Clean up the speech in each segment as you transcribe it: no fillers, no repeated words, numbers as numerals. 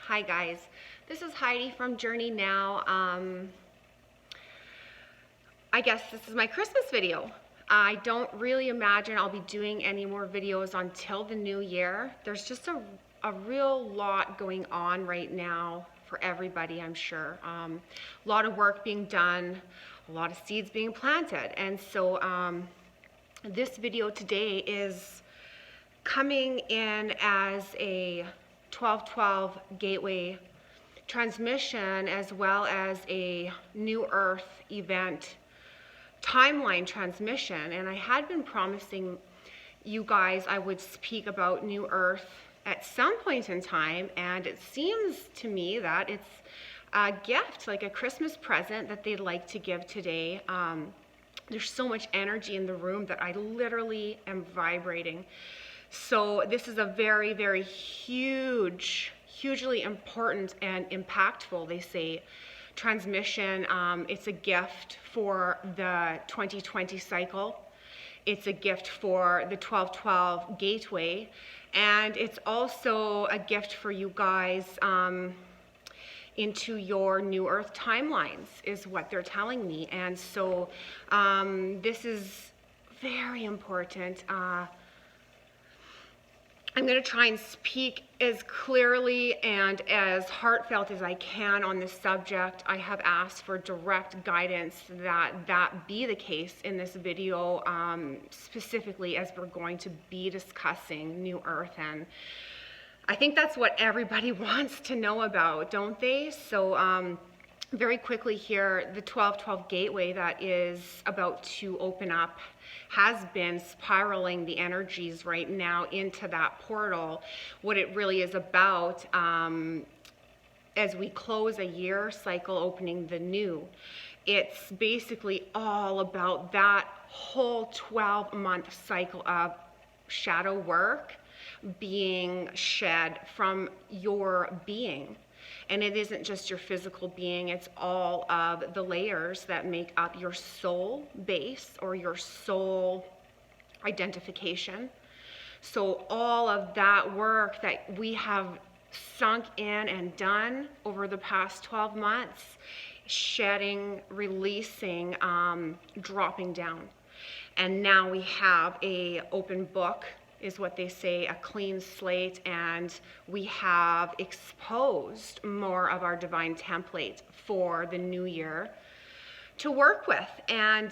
Hi guys, this is Heidi from Journey Now. I guess this is my Christmas video. I don't really imagine I'll be doing any more videos until the new year. There's just a real lot going on right now for everybody, I'm sure. A lot of work being done, a lot of seeds being planted. And so this video today is coming in as a 12 Gateway transmission, as well as a New Earth event timeline transmission. And I had been promising you guys I would speak about New Earth at some point in time, and it seems to me that it's a gift, like a Christmas present that they'd like to give today. There's so much energy in the room that I literally am vibrating. So this is a very, very hugely important and impactful, they say, transmission. It's a gift for the 2020 cycle. It's a gift for the 12 Gateway. And it's also a gift for you guys into your New Earth timelines, is what they're telling me. And so this is very important. I'm going to try and speak as clearly and as heartfelt as I can on this subject. I have asked for direct guidance that be the case in this video, specifically as we're going to be discussing New Earth. And I think that's what everybody wants to know about, don't they? So very quickly here, the 12 Gateway that is about to open up has been spiraling the energies right now into that portal. What it really is about, as we close a year cycle opening the new, it's basically all about that whole 12-month cycle of shadow work being shed from your being. And it isn't just your physical being, it's all of the layers that make up your soul base or your soul identification. So all of that work that we have sunk in and done over the past 12 months, shedding, releasing, dropping down. And now we have an open book, is what they say, a clean slate, and we have exposed more of our divine template for the new year to work with. And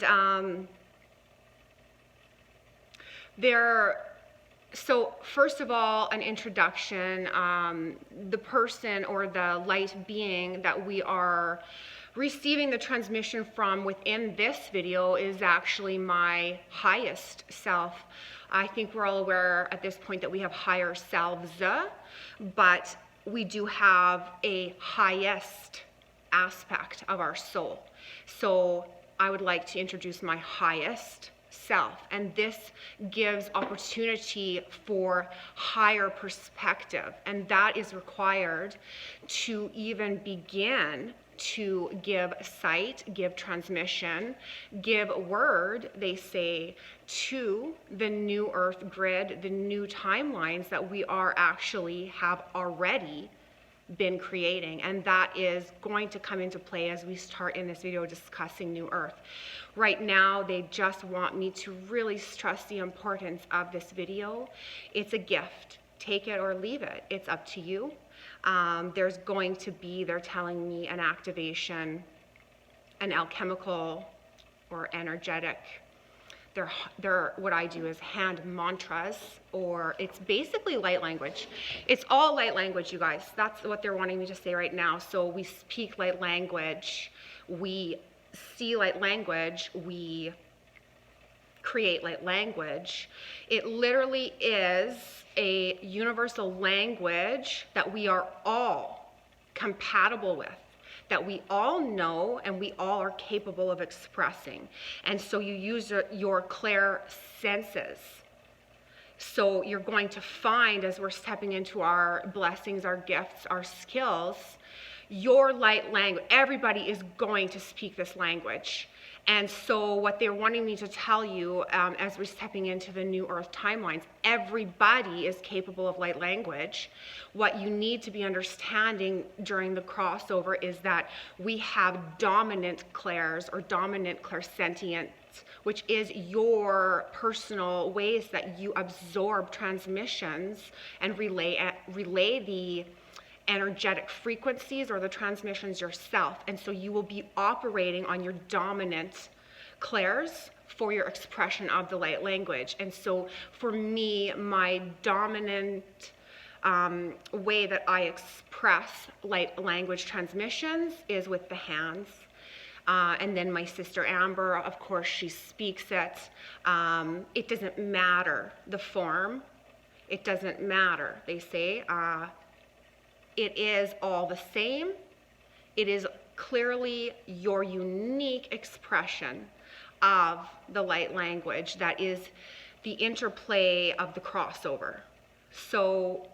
so first of all, an introduction. The person or the light being that we are receiving the transmission from within this video is actually my highest self. I think we're all aware at this point that we have higher selves, but we do have a highest aspect of our soul. So I would like to introduce my highest self, and this gives opportunity for higher perspective, and that is required to even begin to give sight, give transmission, give word, they say, to the New Earth grid, the new timelines that we have already been creating. And that is going to come into play as we start in this video discussing New Earth. Right now, they just want me to really stress the importance of this video. It's a gift. Take it or leave it. It's up to you. There's going to be, they're telling me, an activation, an alchemical or energetic. What I do is hand mantras, or it's basically light language. It's all light language, you guys. That's what they're wanting me to say right now. So we speak light language, we see light language, we create light language. It literally is a universal language that we are all compatible with, that we all know and we all are capable of expressing. And so you use your clair senses. So you're going to find, as we're stepping into our blessings, our gifts, our skills, your light language, everybody is going to speak this language. And so what they're wanting me to tell you, as we're stepping into the new earth timelines, everybody is capable of light language. What you need to be understanding during the crossover is that we have dominant clairs or dominant clairsentience, which is your personal ways that you absorb transmissions and relay the energetic frequencies or the transmissions yourself. And so you will be operating on your dominant clairs for your expression of the light language. And so for me, my dominant way that I express light language transmissions is with the hands. And then my sister Amber, of course, she speaks it. It doesn't matter the form. It doesn't matter, they say. It is all the same. It is clearly your unique expression of the light language that is the interplay of the crossover. So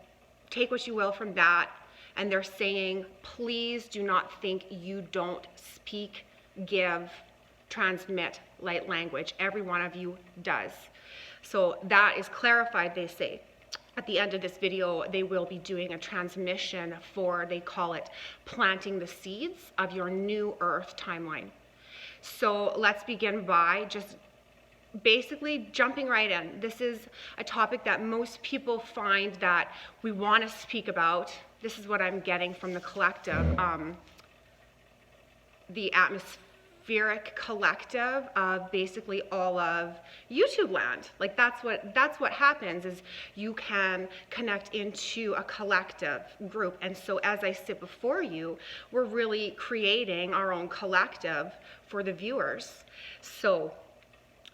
take what you will from that. And they're saying, please do not think you don't speak, give, transmit light language. Every one of you does. So that is clarified, they say. At the end of this video, they will be doing a transmission for, they call it, planting the seeds of your new earth timeline. So let's begin by just basically jumping right in. This is a topic that most people find that we want to speak about. This is what I'm getting from the collective, the atmospheric collective of basically all of YouTube land. Like that's what happens, is you can connect into a collective group. And so as I sit before you, we're really creating our own collective for the viewers. So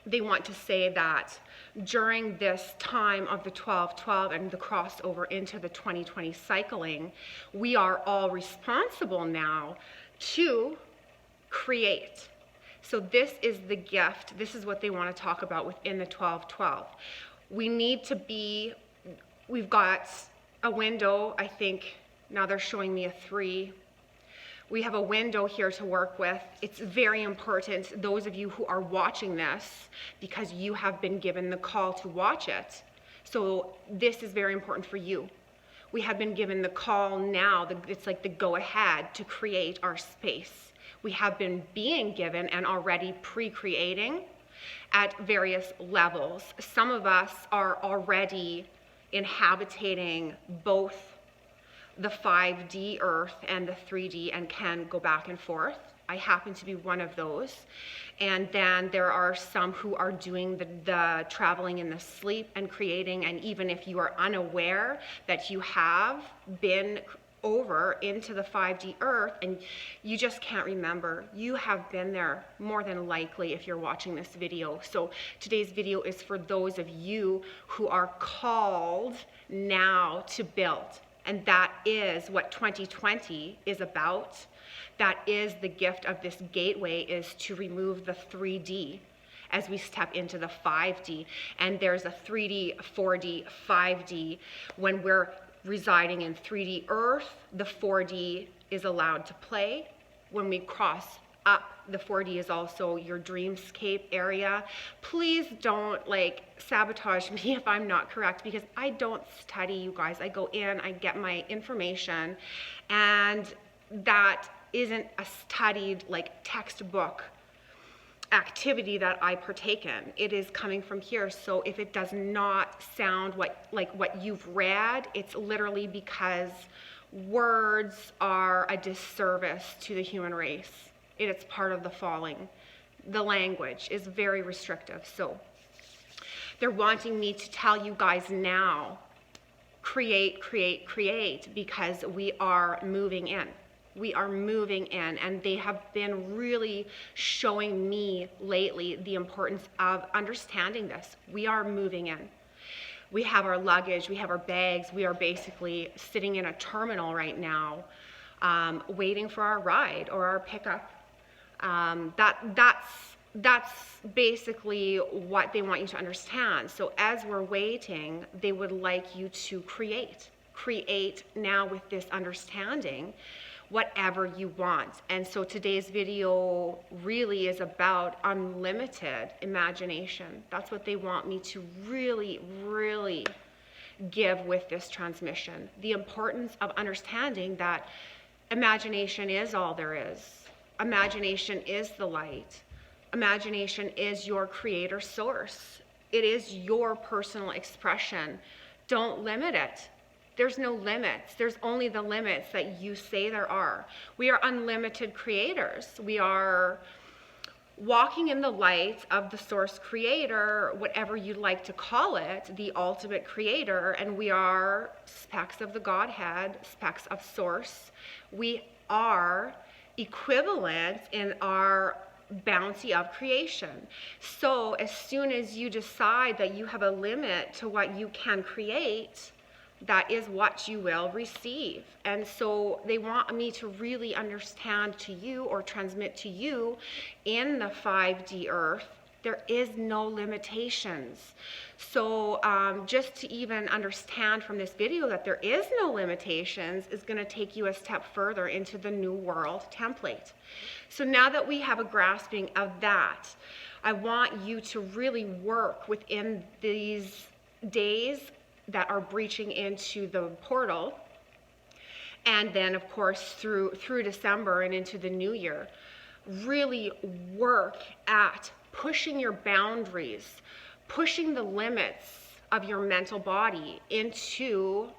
they want to say that during this time of the 12-12 and the crossover into the 2020 cycling, we are all responsible now to create. So this is the gift. This is what they want to talk about within the 12-12. We need to be, we've got a window, I think, now they're showing me a 3. We have a window here to work with. It's very important, those of you who are watching this, because you have been given the call to watch it. So this is very important for you. We have been given the call now, it's like the go ahead to create our space. We have been being given and already pre-creating at various levels. Some of us are already inhabiting both the 5D earth and the 3D and can go back and forth. I happen to be one of those. And then there are some who are doing the traveling in the sleep and creating, and even if you are unaware that you have been over into the 5D earth and you just can't remember, you have been there more than likely if you're watching this video. So today's video is for those of you who are called now to build. And that is what 2020 is about. That is the gift of this gateway, is to remove the 3D as we step into the 5D. And there's a 3D, 4D, 5D. When we're residing in 3D Earth, the 4D is allowed to play. When we cross up, the 4D is also your dreamscape area. Please don't sabotage me if I'm not correct, because I don't study, you guys. I go in, I get my information, and that isn't a studied textbook activity that I partake in. It is coming from here. So if it does not sound like what you've read, it's literally because words are a disservice to the human race. It's part of the falling. The language is very restrictive. So they're wanting me to tell you guys now, create, create, create, because we are moving in. We are moving in, and they have been really showing me lately the importance of understanding this. We are moving in. We have our luggage, we have our bags. We are basically sitting in a terminal right now, waiting for our ride or our pickup. That's basically what they want you to understand. So as we're waiting, they would like you to create now with this understanding. whatever you want. And so today's video really is about unlimited imagination. That's what they want me to really, really give with this transmission. The importance of understanding that imagination is all there is. Imagination is the light. Imagination is your creator source. It is your personal expression. Don't limit it. There's no limits. There's only the limits that you say there are. We are unlimited creators. We are walking in the light of the source creator, whatever you like to call it, the ultimate creator, and we are specks of the Godhead, specks of source. We are equivalent in our bounty of creation. So as soon as you decide that you have a limit to what you can create, that is what you will receive. And so they want me to really understand to you or transmit to you in the 5D earth, there is no limitations. So just to even understand from this video that there is no limitations is going to take you a step further into the New World template. So now that we have a grasping of that, I want you to really work within these days that are breaching into the portal, and then of course through December and into the new year. Really work at pushing your boundaries, pushing the limits of your mental body into,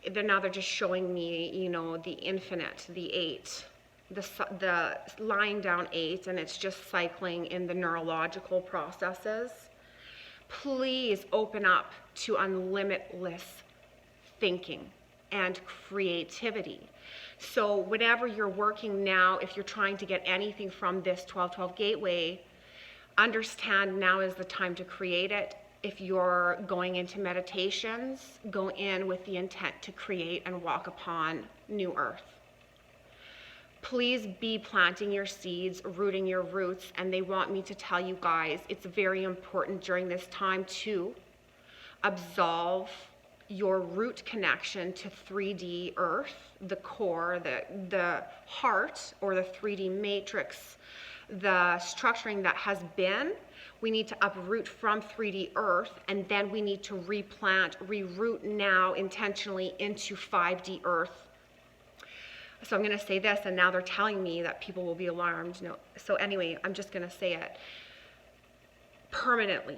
now they're just showing me, you know, the infinite, the 8, the lying down 8, and it's just cycling in the neurological processes. Please open up to unlimitless thinking and creativity. So whenever you're working now, if you're trying to get anything from this 12-12 gateway, understand now is the time to create it. If you're going into meditations, go in with the intent to create and walk upon new earth. Please be planting your seeds, rooting your roots, and they want me to tell you guys it's very important during this time to absolve your root connection to 3D earth, the core, the heart, or the 3D matrix, the structuring that has been. We need to uproot from 3D earth, and then we need to replant, reroot now intentionally into 5D earth. So I'm going to say this, and now they're telling me that people will be alarmed. No. So anyway, I'm just going to say it. Permanently.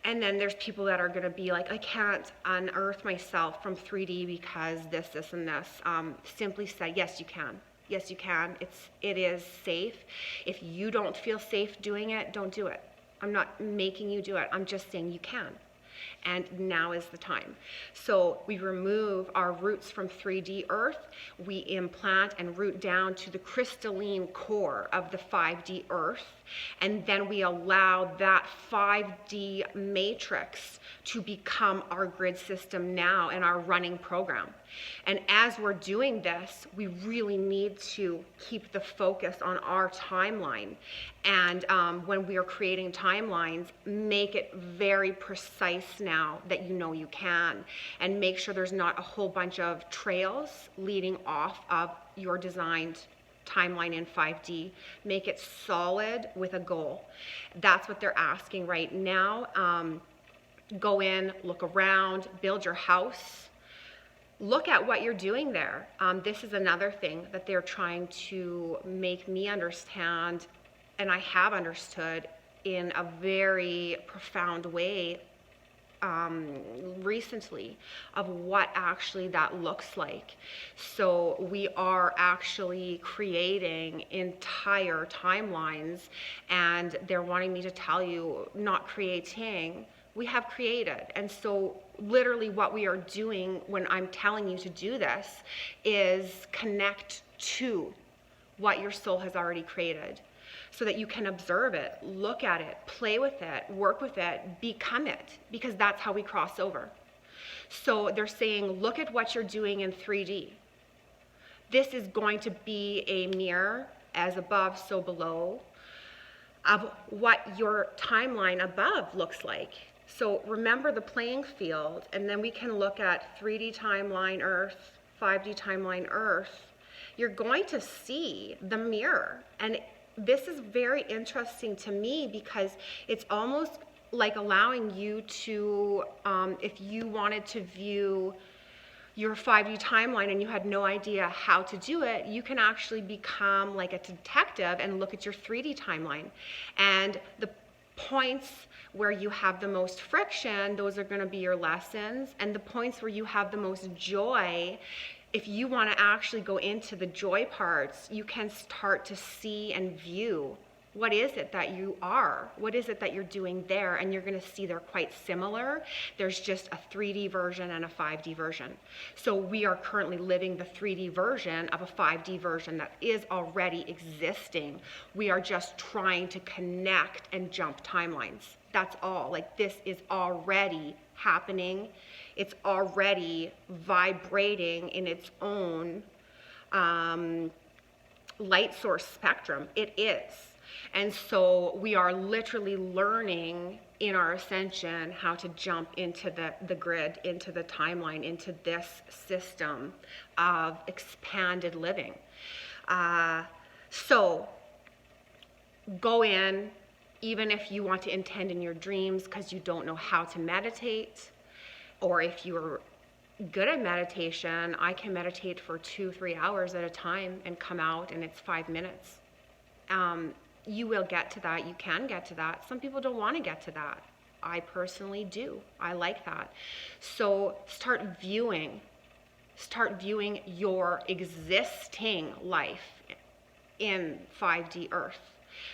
And then there's people that are going to be like, I can't unearth myself from 3D because this, and this. Simply say, yes, you can. Yes, you can. It is safe. If you don't feel safe doing it, don't do it. I'm not making you do it. I'm just saying you can. And now is the time. So we remove our roots from 3D earth. We implant and root down to the crystalline core of the 5D earth. And then we allow that 5D matrix to become our grid system now and our running program. And as we're doing this, we really need to keep the focus on our timeline. And when we are creating timelines, make it very precise now that you know you can. And make sure there's not a whole bunch of trails leading off of your designed timeline in 5D. Make it solid with a goal. That's what they're asking right now. Go in, look around, build your house. Look at what you're doing there. This is another thing that they're trying to make me understand, and I have understood in a very profound way recently, of what actually that looks like. So we are actually creating entire timelines, and they're wanting me to tell you, not creating, we have created. And so literally what we are doing when I'm telling you to do this is connect to what your soul has already created, so that you can observe it, look at it, play with it, work with it, become it, because that's how we cross over. So they're saying, look at what you're doing in 3D. This is going to be a mirror, as above, so below, of what your timeline above looks like. So remember the playing field, and then we can look at 3D timeline Earth, 5D timeline Earth, you're going to see the mirror. And this is very interesting to me because it's almost like allowing you to, if you wanted to view your 5D timeline and you had no idea how to do it, you can actually become like a detective and look at your 3D timeline. And the points where you have the most friction, those are going to be your lessons. And the points where you have the most joy, if you want to actually go into the joy parts, you can start to see and view what is it that you are? What is it that you're doing there? And you're going to see they're quite similar. There's just a 3D version and a 5D version. So we are currently living the 3D version of a 5D version that is already existing. We are just trying to connect and jump timelines. That's all. Like, this is already happening. It's already vibrating in its own light source spectrum. It is. And so we are literally learning in our ascension how to jump into the grid, into the timeline, into this system of expanded living. So go in, even if you want to intend in your dreams because you don't know how to meditate, or if you're good at meditation, I can meditate for 2-3 hours at a time and come out and it's 5 minutes. You will get to that. You can get to that. Some people don't want to get to that. I personally do. I like that. So start viewing your existing life in 5D Earth.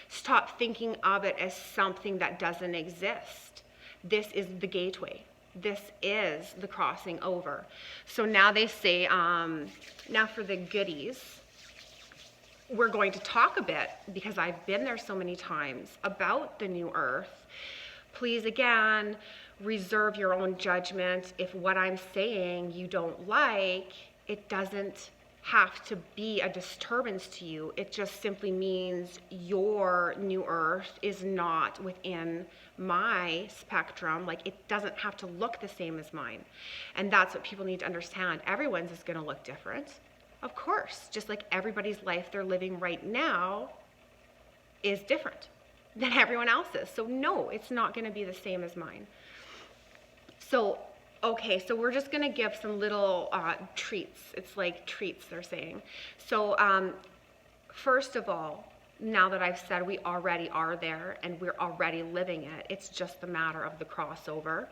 Stop thinking of it as something that doesn't exist. This is the gateway. This is the crossing over. So now they say, now for the goodies, we're going to talk a bit, because I've been there so many times, about the new Earth. Please, again, reserve your own judgment. If what I'm saying you don't like, it doesn't have to be a disturbance to you. It just simply means your new Earth is not within my spectrum. Like, it doesn't have to look the same as mine. And that's what people need to understand. Everyone's is going to look different. Of course, just like everybody's life they're living right now is different than everyone else's. So no, it's not going to be the same as mine. So, okay, so we're just going to give some little treats. It's like treats, they're saying. So first of all, now that I've said we already are there and we're already living it, it's just a matter of the crossover.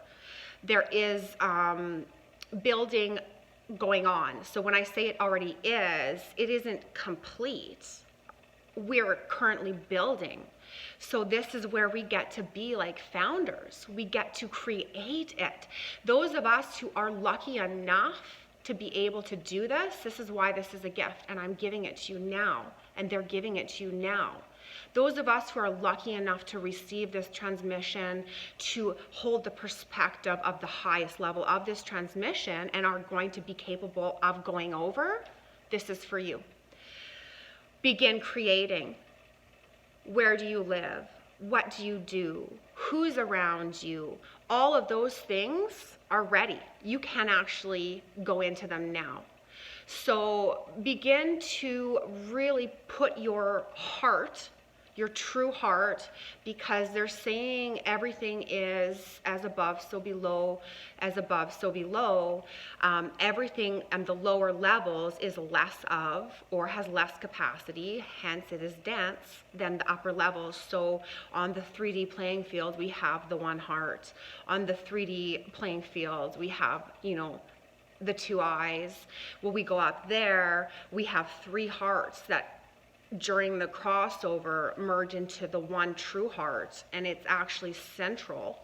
There is building going on. So when I say it already is, it isn't complete. We're currently building. So this is where we get to be like founders. We get to create it. Those of us who are lucky enough to be able to do this, this is why this is a gift, and I'm giving it to you now, and they're giving it to you now. Those of us who are lucky enough to receive this transmission, to hold the perspective of the highest level of this transmission, and are going to be capable of going over, this is for you. Begin creating. Where do you live? What do you do? Who's around you? All of those things are ready. You can actually go into them now. So begin to really put your heart, your true heart, because they're saying everything is as above, so below, as above, so below. Everything and the lower levels is less of, or has less capacity, hence it is dense, than the upper levels. So on the 3D playing field, we have the one heart. On the 3D playing field, we have, the two eyes. When we go up there, we have 3 hearts that during the crossover merge into the one true heart, and it's actually central.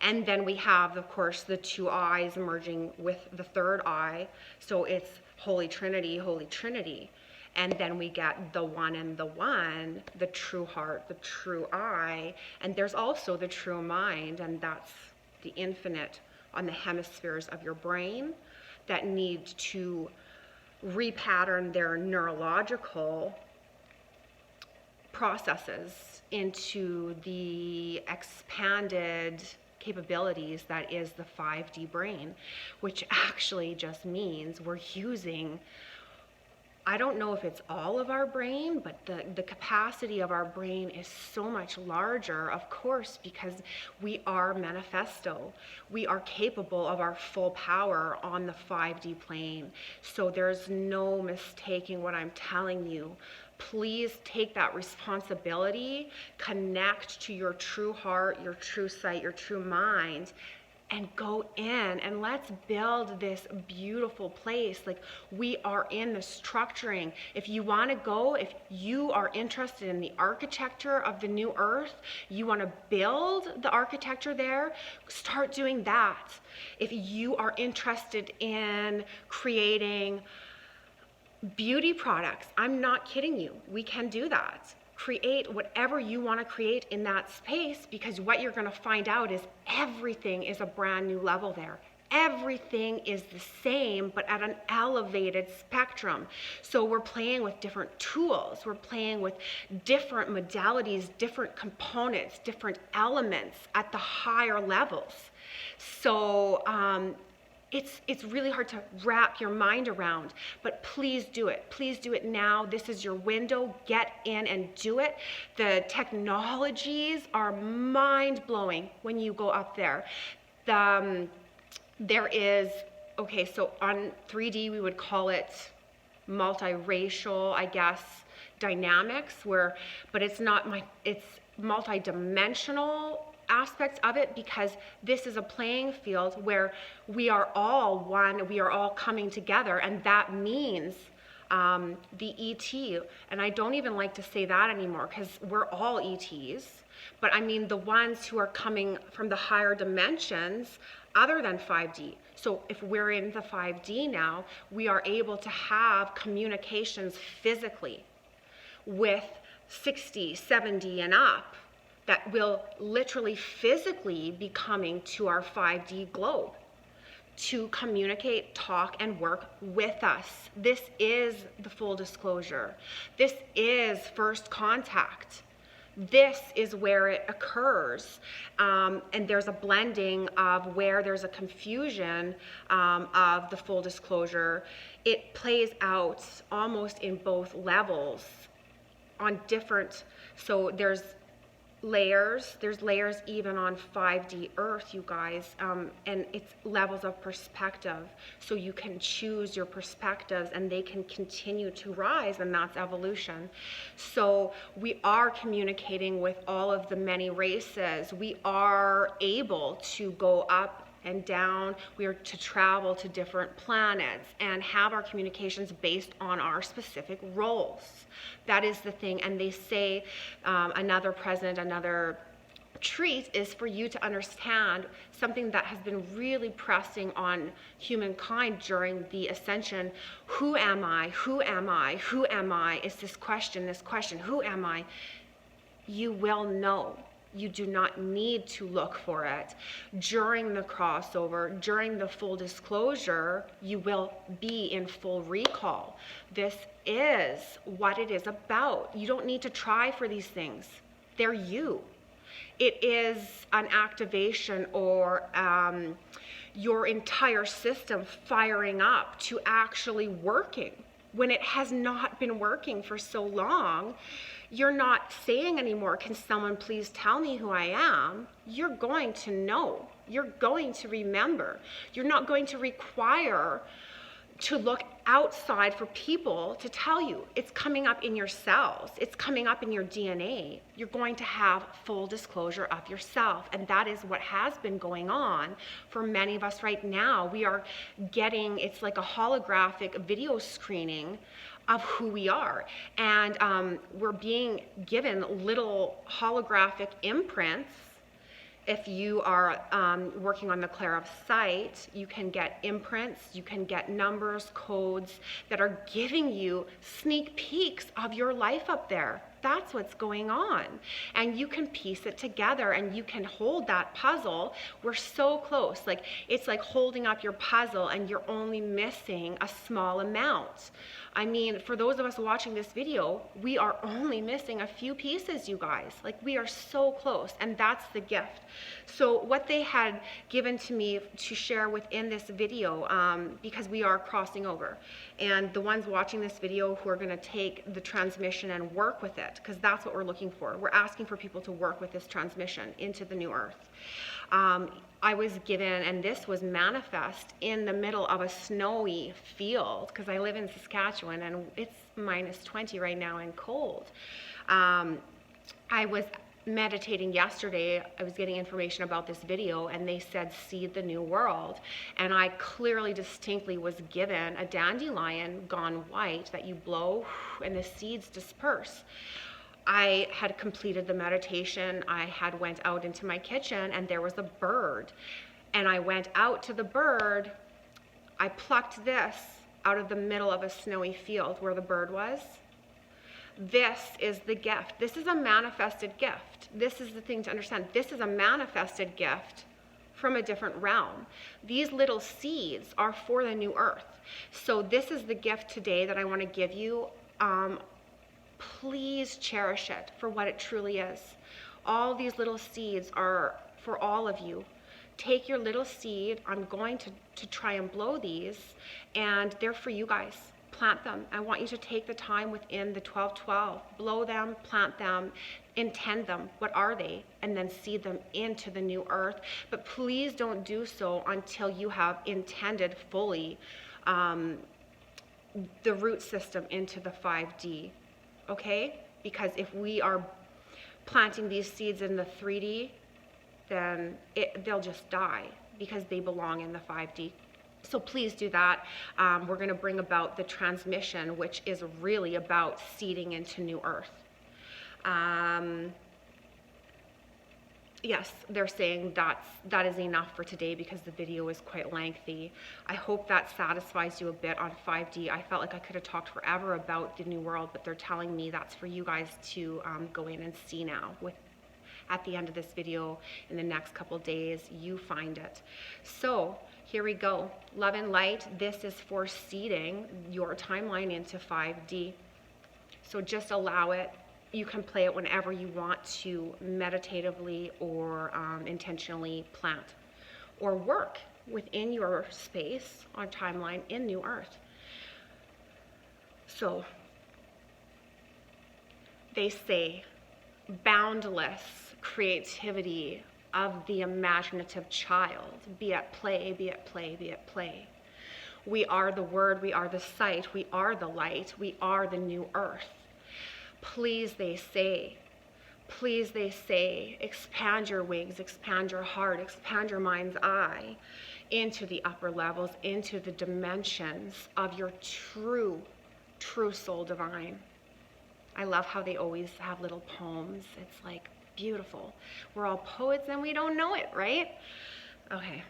And then we have, of course, the 2 eyes merging with the 3rd eye, so it's Holy Trinity, Holy Trinity. And then we get the one and the one, the true heart, the true eye, and there's also the true mind, and that's the infinite on the hemispheres of your brain that need to repattern their neurological processes into the expanded capabilities that is the 5D brain, which actually just means we're using, I don't know if it's all of our brain, but the capacity of our brain is so much larger, of course, because we are manifesto. We are capable of our full power on the 5D plane. So there's no mistaking what I'm telling you. Please take that responsibility, connect to your true heart, your true sight, your true mind, and go in and let's build this beautiful place. Like, we are in the structuring. If you want to go, if you are interested in the architecture of the new earth, you want to build the architecture there, start doing that. If you are interested in creating beauty products, I'm not kidding you, we can do that. Create whatever you want to create in that space, because what you're going to find out is everything is a brand new level there. Everything is the same, but at an elevated spectrum. So we're playing with different tools. We're playing with different modalities, different components, different elements at the higher levels. So it's really hard to wrap your mind around, but please do it. Please do it now. This is your window. Get in and do it. The technologies are mind-blowing when you go up there. There is, okay, so on 3D we would call it multiracial, I guess, dynamics, but it's not it's multidimensional aspects of it, because this is a playing field where we are all one, we are all coming together, and that means the ET, and I don't even like to say that anymore because we're all ETs, but I mean the ones who are coming from the higher dimensions other than 5D. So if we're in the 5D now, we are able to have communications physically with 60, 70 and up, that will literally physically be coming to our 5D globe to communicate, talk, and work with us. This is the full disclosure. This is first contact. This is where it occurs. And there's a blending of where there's a confusion of the full disclosure. It plays out almost in both levels on different, so there's layers even on 5D Earth, you guys, and it's levels of perspective. So you can choose your perspectives and they can continue to rise, and that's evolution. So we are communicating with all of the many races. We are able to go up and down. We are to travel to different planets and have our communications based on our specific roles. That is the thing. And they say another treat is for you to understand something that has been really pressing on humankind during the ascension. Who am I? Who am I? Who am I? Is this question, who am I? You will know. You do not need to look for it. During the crossover, during the full disclosure, you will be in full recall. This is what it is about. You don't need to try for these things. They're you. It is an activation or your entire system firing up to actually working. When it has not been working for so long, you're not saying anymore, can someone please tell me who I am? You're going to know. You're going to remember. You're not going to require to look outside for people to tell you. It's coming up in your cells. It's coming up in your DNA. You're going to have full disclosure of yourself. And that is what has been going on for many of us right now. We are getting, it's like a holographic video screening of who we are. And we're being given little holographic imprints. If you are working on the Clair of Sight, you can get imprints, you can get numbers, codes that are giving you sneak peeks of your life up there. that's what's going on. And you can piece it together and you can hold that puzzle. We're so close. Like, it's like holding up your puzzle and you're only missing a small amount. I mean, for those of us watching this video, we are only missing a few pieces, you guys. Like, we are so close, and that's the gift. So what they had given to me to share within this video, because we are crossing over, and the ones watching this video who are going to take the transmission and work with it, because that's what we're looking for. We're asking for people to work with this transmission into the new earth. I was given, and this was manifest in the middle of a snowy field, because I live in Saskatchewan and it's -20 right now and cold. I was meditating yesterday. I was getting information about this video, and they said seed the new world, and I clearly, distinctly was given a dandelion gone white that you blow and the seeds disperse. I had completed the meditation. I had went out into my kitchen and there was a bird, and I went out to the bird. I plucked this out of the middle of a snowy field where the bird was. This is the gift. This is a manifested gift. This is the thing to understand. This is a manifested gift from a different realm. These little seeds are for the new earth. So this is the gift today that I want to give you. Please cherish it for what it truly is. All these little seeds are for all of you. Take your little seed. I'm going to try and blow these, and they're for you guys. Plant them. I want you to take the time within the 12-12. Blow them, plant them, intend them. What are they? And then seed them into the new earth. But please don't do so until you have intended fully the root system into the 5D. Okay? Because if we are planting these seeds in the 3D, then they'll just die because they belong in the 5D. So please do that. We're going to bring about the transmission, which is really about seeding into new earth. Yes, they're saying that is enough for today because the video is quite lengthy. I hope that satisfies you a bit on 5D. I felt like I could have talked forever about the new world, but they're telling me that's for you guys to go in and see now. At the end of this video, in the next couple days, you find it. So here we go. Love and light. This is for seeding your timeline into 5D. So just allow it. You can play it whenever you want to, meditatively or intentionally plant or work within your space on timeline in New Earth. So they say boundless creativity of the imaginative child. Be at play, be at play, be at play. We are the word, we are the sight, we are the light, we are the new earth. Please, they say, expand your wings, expand your heart, expand your mind's eye into the upper levels, into the dimensions of your true soul divine. I love how they always have little poems. It's like beautiful. We're all poets and we don't know it, right? Okay,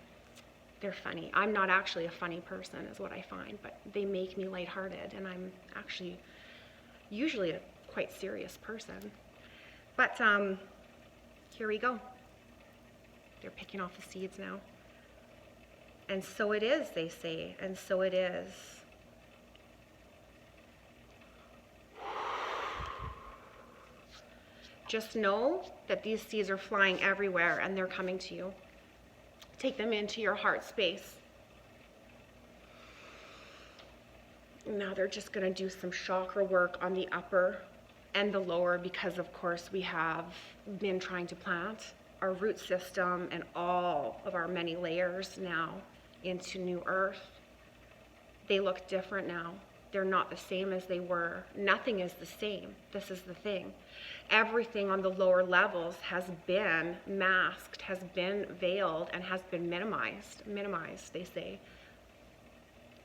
they're funny. I'm not actually a funny person is what I find, but they make me lighthearted, and I'm actually usually a quite serious person. But here we go. They're picking off the seeds now. And so it is, they say, and so it is. Just know that these seeds are flying everywhere and they're coming to you. Take them into your heart space. Now they're just going to do some chakra work on the upper and the lower, because of course we have been trying to plant our root system and all of our many layers now into new earth. They look different now. They're not the same as they were. Nothing is the same. This is the thing. Everything on the lower levels has been masked, has been veiled, and has been minimized, they say.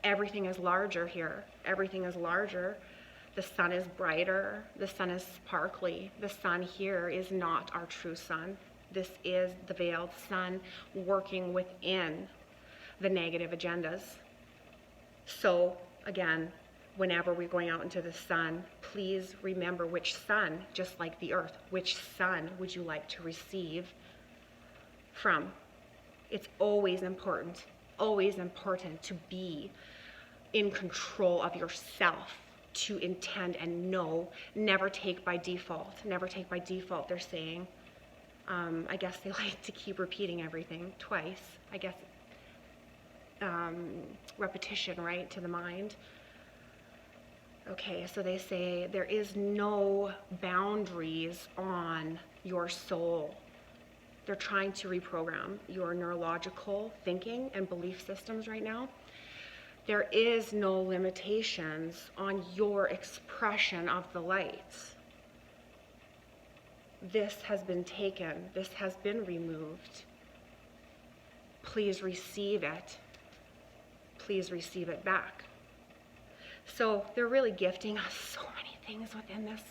Everything is larger here. Everything is larger. The sun is brighter. The sun is sparkly. The sun here is not our true sun. This is the veiled sun working within the negative agendas. So, again, whenever we're going out into the sun, please remember which sun, just like the earth, which sun would you like to receive from? It's always important to be in control of yourself, to intend and know, never take by default. Never take by default, they're saying. I guess they like to keep repeating everything twice. I guess repetition, right, to the mind. Okay, so they say there is no boundaries on your soul. They're trying to reprogram your neurological thinking and belief systems right now. There is no limitations on your expression of the light. This has been taken. This has been removed. Please receive it. Please receive it back. So they're really gifting us so many things within this.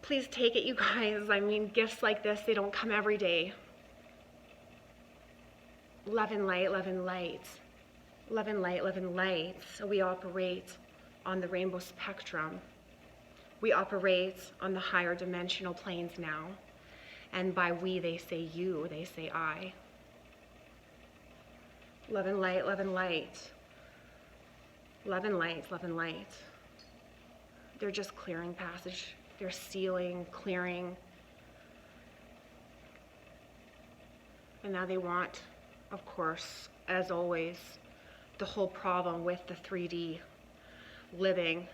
Please take it, you guys. I mean, gifts like this, they don't come every day. Love and light, love and light. Love and light, love and light. So we operate on the rainbow spectrum. We operate on the higher dimensional planes now. And by we, they say you, they say I. Love and light, love and light. Love and light, love and light. They're just clearing passage. They're sealing, clearing. And now they want, of course, as always, the whole problem with the 3D living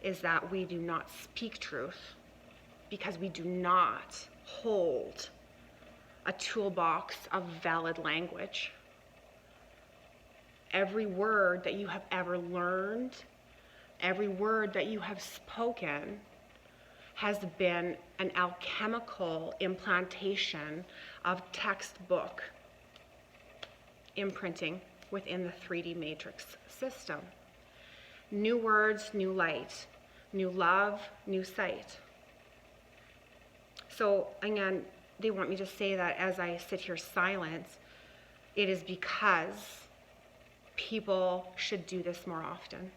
is that we do not speak truth because we do not hold a toolbox of valid language. Every word that you have ever learned, every word that you have spoken has been an alchemical implantation of textbook imprinting within the 3D matrix system. New words, new light, new love, new sight. So again, they want me to say that as I sit here silent, it is because people should do this more often.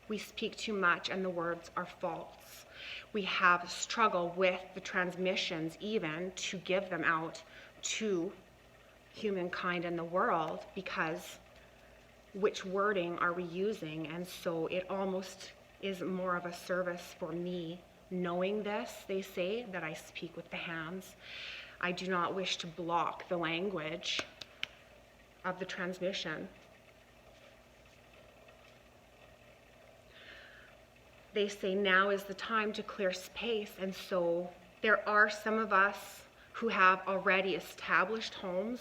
We speak too much and the words are false. We have struggled with the transmissions even to give them out to humankind and the world because which wording are we using? And so it almost is more of a service for me knowing this. They say that I speak with the hands. I do not wish to block the language of the transmission. They say now is the time to clear space, and so there are some of us who have already established homes,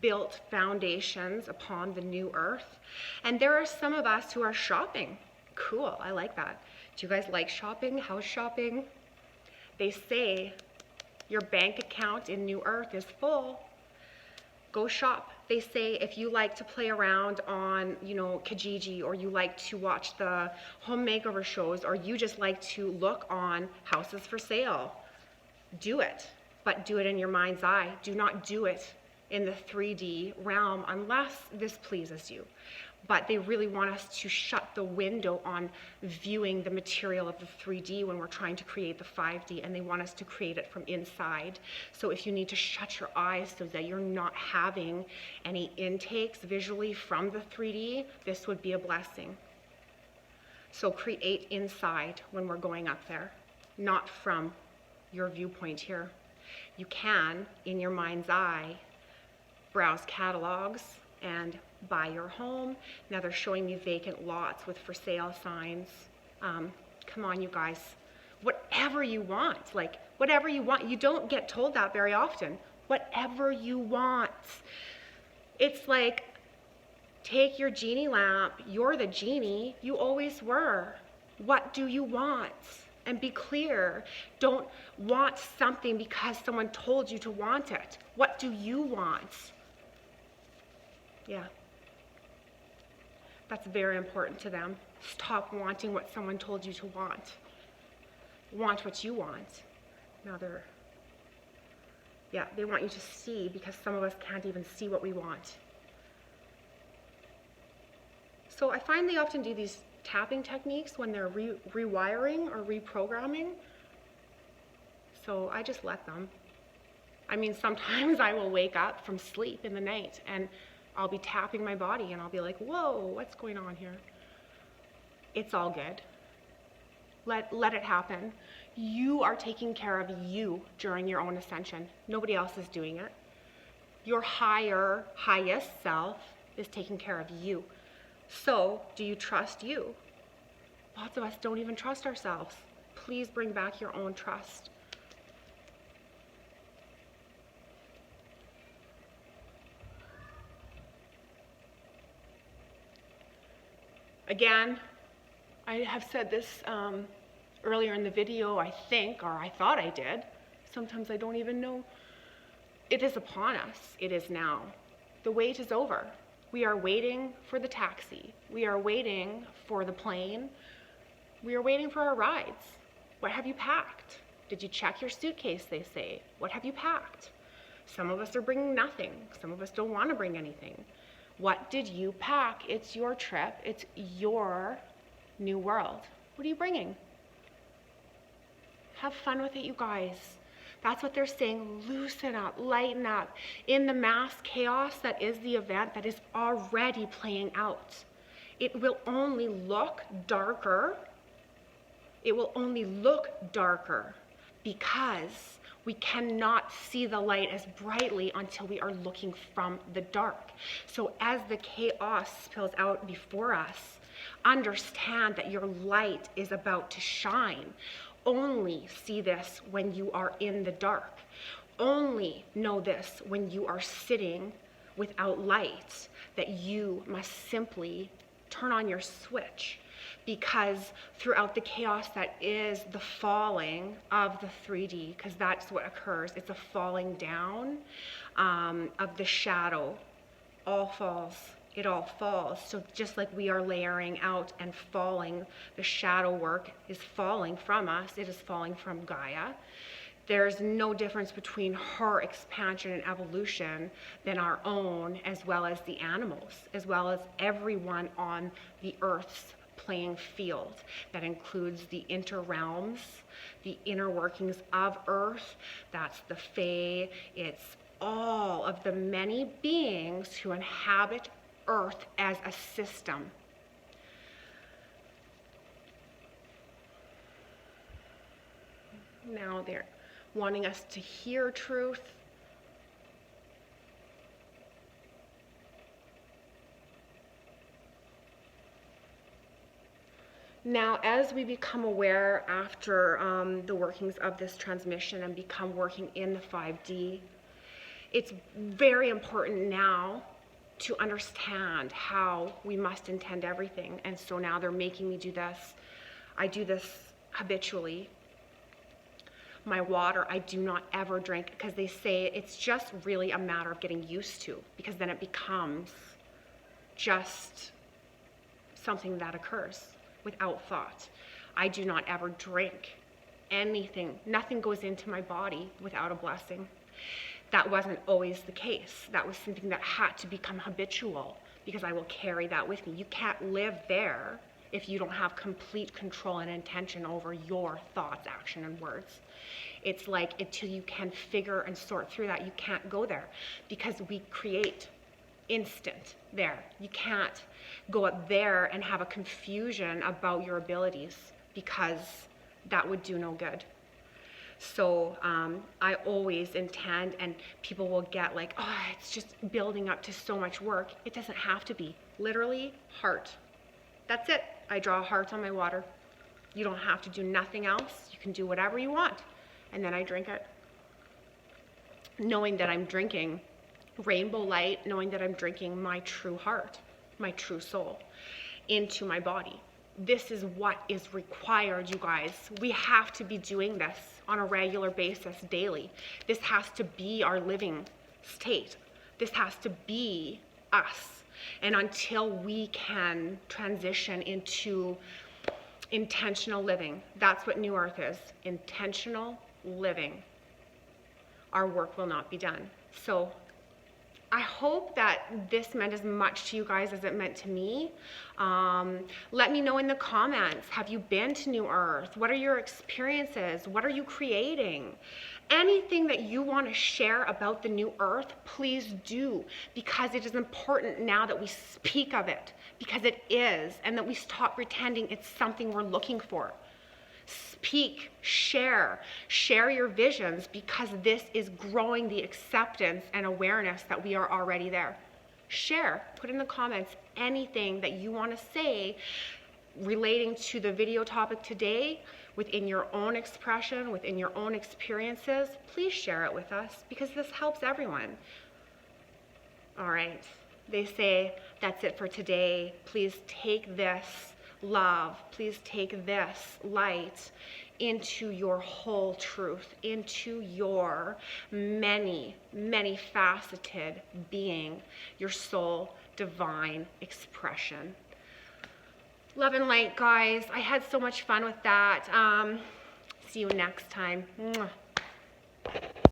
built foundations upon the new earth, and there are some of us who are shopping. Cool, I like that. Do you guys like shopping, house shopping? They say your bank account in New Earth is full. Go shop. They say if you like to play around on, Kijiji, or you like to watch the home makeover shows, or you just like to look on houses for sale, do it. But do it in your mind's eye. Do not do it in the 3D realm unless this pleases you. But they really want us to shut the window on viewing the material of the 3D when we're trying to create the 5D, and they want us to create it from inside. So if you need to shut your eyes so that you're not having any intakes visually from the 3D, this would be a blessing. So create inside when we're going up there, not from your viewpoint here. You can, in your mind's eye, browse catalogs and buy your home. Now they're showing me vacant lots with for sale signs. Come on, you guys. Whatever you want, whatever you want. You don't get told that very often. Whatever you want. It's like, take your genie lamp. You're the genie. You always were. What do you want? And be clear. Don't want something because someone told you to want it. What do you want? Yeah. That's very important to them. Stop wanting what someone told you to want. Want what you want. Now they want you to see, because some of us can't even see what we want. So I find they often do these tapping techniques when they're rewiring or reprogramming. So I just let them. I mean, sometimes I will wake up from sleep in the night and I'll be tapping my body and I'll be like, whoa, what's going on here? It's all good. Let it happen. You are taking care of you during your own ascension. Nobody else is doing it. Your highest self is taking care of you. So, do you trust you? Lots of us don't even trust ourselves. Please bring back your own trust. Again, I have said this earlier in the video, I think, or I thought I did. Sometimes I don't even know. It is upon us. It is now. The wait is over. We are waiting for the taxi. We are waiting for the plane. We are waiting for our rides. What have you packed? Did you check your suitcase, they say? What have you packed? Some of us are bringing nothing. Some of us don't want to bring anything. What did you pack? It's your trip. It's your new world. What are you bringing? Have fun with it, you guys. That's what they're saying. Loosen up, lighten up. In the mass chaos that is the event that is already playing out, it will only look darker. It will only look darker because we cannot see the light as brightly until we are looking from the dark. So as the chaos spills out before us, understand that your light is about to shine. Only see this when you are in the dark. Only know this when you are sitting without light, that you must simply turn on your switch. Because throughout the chaos that is the falling of the 3D, because that's what occurs, it's a falling down of the shadow. All falls. It all falls. So just like we are layering out and falling, the shadow work is falling from us. It is falling from Gaia. There's no difference between her expansion and evolution than our own, as well as the animals, as well as everyone on the Earth's playing field. That includes the interrealms, the inner workings of Earth. That's the Fae. It's all of the many beings who inhabit Earth as a system. Now they're wanting us to hear truth. Now, as we become aware after the workings of this transmission and become working in the 5D, it's very important now to understand how we must intend everything. And so now they're making me do this. I do this habitually. My water, I do not ever drink, because they say it's just really a matter of getting used to, because then it becomes just something that occurs without thought. I do not ever drink anything. Nothing goes into my body without a blessing. That wasn't always the case. That was something that had to become habitual, because I will carry that with me. You can't live there if you don't have complete control and intention over your thoughts, action, and words. It's like until you can figure and sort through that, you can't go there, because we create instant there. You can't go up there and have a confusion about your abilities, because that would do no good. So I always intend, and people will get like, oh, it's just building up to so much work. It doesn't have to be. Literally, heart. That's it. I draw a heart on my water. You don't have to do nothing else. You can do whatever you want. And then I drink it. Knowing that I'm drinking rainbow light, knowing that I'm drinking my true heart, my true soul, into my body. This is what is required, you guys. We have to be doing this on a regular basis, daily. This has to be our living state. This has to be us. And until we can transition into intentional living, that's what New Earth is, intentional living, our work will not be done. So I hope that this meant as much to you guys as it meant to me. Let me know in the comments, have you been to New Earth? What are your experiences? What are you creating? Anything that you want to share about the New Earth, please do, because it is important now that we speak of it, because it is, and that we stop pretending it's something we're looking for. Speak, share your visions, because this is growing the acceptance and awareness that we are already there. Share, put in the comments anything that you want to say relating to the video topic today, within your own expression, within your own experiences. Please share it with us, because this helps everyone. All right, they say that's it for today. Please take this love, please take this light into your whole truth, into your many, many faceted being, your soul divine expression. Love and light, guys. I had so much fun with that. See you next time. Mwah.